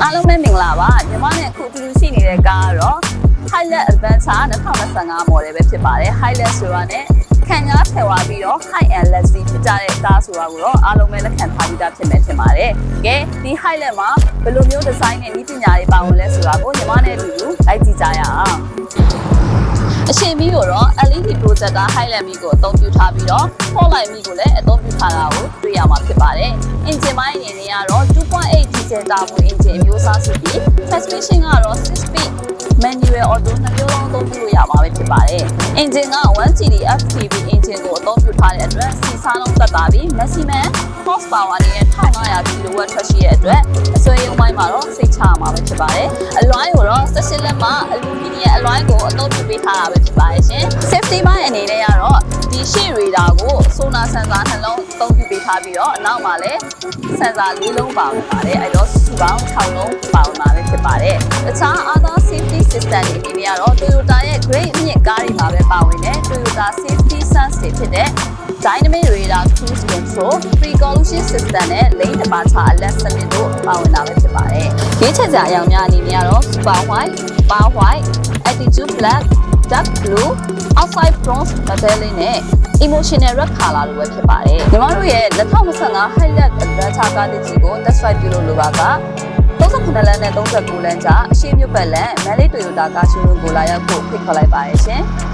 အားလုံးပဲမင်္ဂလာပါညီမနဲ့အခုအတူတူရှိနေတဲ့ကားကတော့ Highland Adventure 2025 model ပဲဖြစ်ပါတယ် Highland ဆိုတာနဲ့ခံရထည့်သွားပြီးတော့ High and Luxury ဖြစ်ကြတဲ့ကားဆိုတာကိုတော့အားလုံးပဲလက်ခံထားပြီးသားဖြစ်မယ်ထင်ပါတယ်ကဲဒီ Highland မှာဘယ်လိုမျိုးဒီဇိုင်းနဲ့နည်းပညာတွေပါဝင်လဲဆိုတာကိုညီမနဲ့အတူတူလိုက်ကြည့်ကြရအောင်အရှင်မီးကိုတော့ LED projector Highland မီးကိုအသုံးပြုထားပြီးတော့ spotlight မီးကိုလည်းအသုံးပြုထားတာကိုတွေ့ရမှာဖြစ်ပါတယ်။ engine ပိုင်းအနေနဲ့ကတော့ 2.8 diesel turbo engine အမျိုးအစားရှိပြီး transmission ကတော့ 6-speed manual auto နှစ်မျိုးလုံးအသုံးပြုလို့ရမှာပဲဖြစ်ပါတယ်။ engine က 1GD FPV engine ကိုအသုံးပြုထားတဲ့အတွက်စီစားလုံးတက်တာပြီး maximum horsepower အနေနဲ့1500 kW ထွက်ရှိတဲ့အတွက်အစွဲရုံပိုင်းမှာတော့စိတ်ချရမှာပဲဖြစ်ပါတယ်။အလွိုင်းကိုတော့ 16 လက်မှအလူမီနီယံအလွိုင်းကိုအသုံးပြုပေးထားတာပဲဖြစ်ပါတယ်ရှင်။ safety ပိုင်းအနေနဲ့ကတော့ဒီရှေ့ရေဒါကို sonar sensor နှလုံးအသုံးပြုပေးထားပြီးတော့အနောက်မှာလည်း sensor ၄လုံးပါဝင်ပါတယ်။အဲတော့စုပေါင်း6လုံးပါဝင်မှာပဲဖြစ်ပါတယ်။တခြား other safety system တွေအနေနဲ့ကတော့ Toyota ရဲ့ Great အမြင့်ကားတွေမှာပဲပါဝင်တဲ့ Toyota Safety Sense တွေဖြစ်တဲ့ Dynamic Radar Cruise Control, Pre-collision System နဲ့ Lane Departure Alert စနစ်တို့ပါဝင်တာပဲဖြစ်ပါတယ်။ရွေးချယ်စရာအကြောင်းများအနေနဲ့ကတော့ Super White, Bar White, Attitude Black, Dark Blue, Outside Bronze Metallic နဲ့ Emotional Red Color တို့ပဲဖြစ်ပါတယ်။ညီမတို့ရဲ့2025 Highland Adventure ကားတစ်စီးကို test drive ပြုလုပ်လိုပါက39လမ်းနဲ့39လမ်းကြားအရှိမြို့ပတ်လမ်း Manly Toyota ကားရှိုးရုံကိုလာရောက်ဖို့ဖိတ်ခေါ်လိုက်ပါရရှင်။